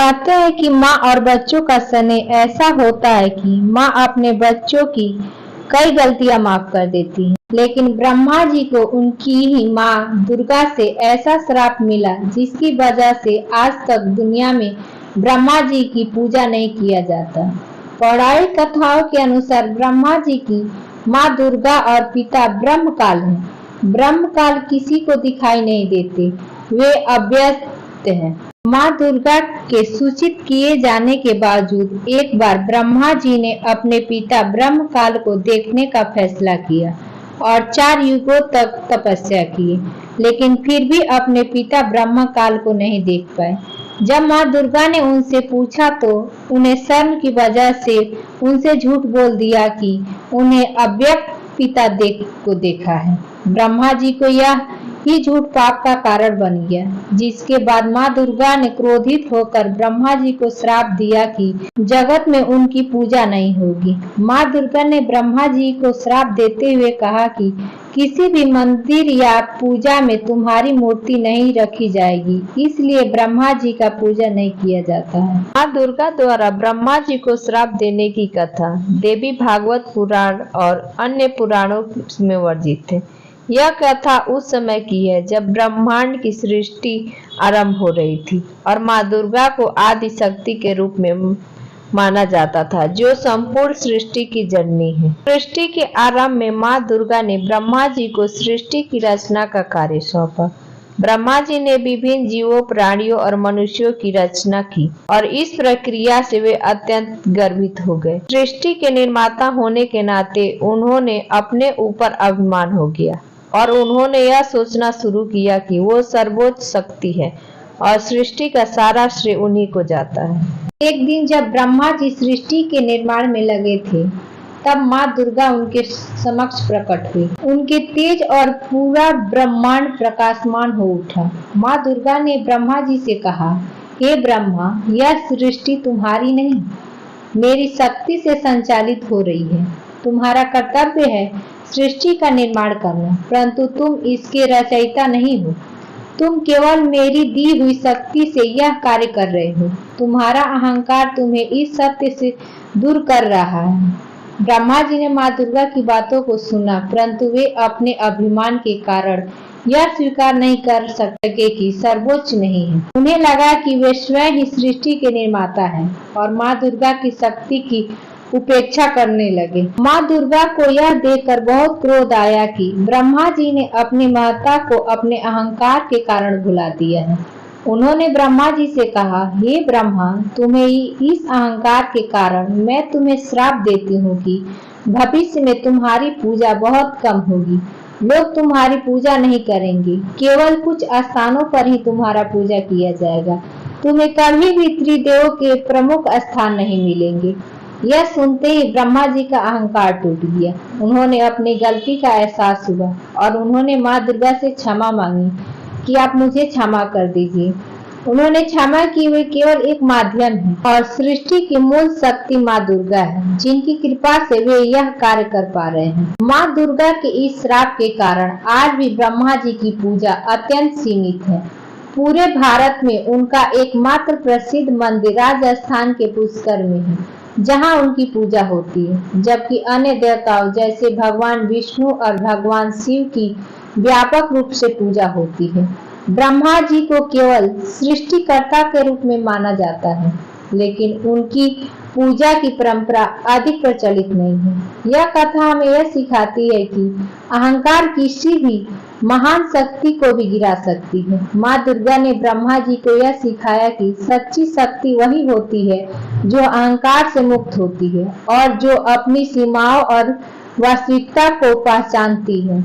कहते हैं कि माँ और बच्चों का स्नेह ऐसा होता है कि माँ अपने बच्चों की कई गलतियां माफ कर देती है, लेकिन ब्रह्मा जी को उनकी ही माँ दुर्गा से ऐसा श्राप मिला जिसकी वजह से आज तक दुनिया में ब्रह्मा जी की पूजा नहीं किया जाता। पौराणिक कथाओं के अनुसार ब्रह्मा जी की माँ दुर्गा और पिता ब्रह्मकाल है। ब्रह्मकाल किसी को दिखाई नहीं देते, वे अव्यक्त हैं। माँ दुर्गा के सूचित किए जाने के बावजूद एक बार ब्रह्मा जी ने अपने पिता ब्रह्मकाल को देखने का फैसला किया और 4 युगों तक तपस्या की, लेकिन फिर भी अपने पिता ब्रह्मकाल को नहीं देख पाए। जब माँ दुर्गा ने उनसे पूछा तो उन्हें शर्म की वजह से उनसे झूठ बोल दिया कि उन्हें अव्यक्त पिता को देखा है। ब्रह्मा जी को यह ही झूठ पाप का कारण बन गया, जिसके बाद माँ दुर्गा ने क्रोधित होकर ब्रह्मा जी को श्राप दिया कि जगत में उनकी पूजा नहीं होगी। माँ दुर्गा ने ब्रह्मा जी को श्राप देते हुए कहा कि किसी भी मंदिर या पूजा में तुम्हारी मूर्ति नहीं रखी जाएगी, इसलिए ब्रह्मा जी का पूजा नहीं किया जाता है। माँ दुर्गा द्वारा ब्रह्मा जी को श्राप देने की कथा देवी भागवत पुराण और अन्य पुराणों में वर्णित है। यह कथा उस समय की है जब ब्रह्मांड की सृष्टि आरंभ हो रही थी और माँ दुर्गा को आदि शक्ति के रूप में माना जाता था, जो संपूर्ण सृष्टि की जननी है। सृष्टि के आरंभ में माँ दुर्गा ने ब्रह्मा जी को सृष्टि की रचना का कार्य सौंपा। ब्रह्मा जी ने विभिन्न जीवों, प्राणियों और मनुष्यों की रचना की और इस प्रक्रिया से वे अत्यंत गर्वित हो गए। सृष्टि के निर्माता होने के नाते उन्होंने अपने ऊपर अभिमान हो गया और उन्होंने यह सोचना शुरू किया कि वो सर्वोच्च शक्ति है और सृष्टि का सारा श्रेय उन्हीं को जाता है। एक दिन जब ब्रह्मा जी सृष्टि के निर्माण में लगे थे, तब माँ दुर्गा उनके समक्ष प्रकट हुई। उनके तेज और पूरा ब्रह्मांड प्रकाशमान हो उठा। माँ दुर्गा ने ब्रह्मा जी से कहा, हे ब्रह्मा, यह सृष्टि तुम्हारी नहीं, मेरी शक्ति से संचालित हो रही है। तुम्हारा कर्तव्य है सृष्टि का निर्माण करना, परंतु तुम इसके रचयिता नहीं हो। तुम केवल मेरी दी हुई शक्ति से यह कार्य कर रहे हो। तुम्हारा अहंकार तुम्हें इस सत्य से दूर कर रहा है। ब्रह्मा जी ने माँ दुर्गा की बातों को सुना, परंतु वे अपने अभिमान के कारण यह स्वीकार नहीं कर सके कि सर्वोच्च नहीं है। उन्हें लगा कि वे स्वयं ही सृष्टि के निर्माता हैं और माँ दुर्गा की शक्ति की उपेक्षा करने लगे। माँ दुर्गा को यह देखकर बहुत क्रोध आया कि ब्रह्मा जी ने अपनी महत्ता को अपने अहंकार के कारण भुला दिया है। उन्होंने ब्रह्मा जी से कहा, हे ब्रह्मा, तुम्हें इस अहंकार के कारण मैं तुम्हें श्राप देती हूँ कि भविष्य में तुम्हारी पूजा बहुत कम होगी। लोग तुम्हारी पूजा नहीं करेंगे, केवल कुछ स्थानों पर ही तुम्हारा पूजा किया जाएगा। तुम्हें कभी भी त्रिदेवों के प्रमुख स्थान नहीं मिलेंगे। यह सुनते ही ब्रह्मा जी का अहंकार टूट गया। उन्होंने अपनी गलती का एहसास हुआ और उन्होंने माँ दुर्गा से क्षमा मांगी कि आप मुझे क्षमा कर दीजिए। उन्होंने क्षमा की वे केवल एक माध्यम है और सृष्टि की मूल शक्ति माँ दुर्गा है, जिनकी कृपा से वे यह कार्य कर पा रहे हैं। माँ दुर्गा के इस श्राप के कारण आज भी ब्रह्मा जी की पूजा अत्यंत सीमित है। पूरे भारत में उनका एकमात्र प्रसिद्ध मंदिर राजस्थान के पुष्कर में है, जहां उनकी पूजा होती है, जबकि अन्य देवताओं जैसे भगवान विष्णु और भगवान शिव की व्यापक रूप से पूजा होती है। ब्रह्मा जी को केवल सृष्टिकर्ता के रूप में माना जाता है, लेकिन उनकी पूजा की परंपरा अधिक प्रचलित नहीं है। यह कथा हमें यह सिखाती है कि अहंकार किसी भी महान शक्ति को भी गिरा सकती है। माँ दुर्गा ने ब्रह्मा जी को यह सिखाया कि सच्ची शक्ति वही होती है जो अहंकार से मुक्त होती है और जो अपनी सीमाओं और वास्तविकता को पहचानती है।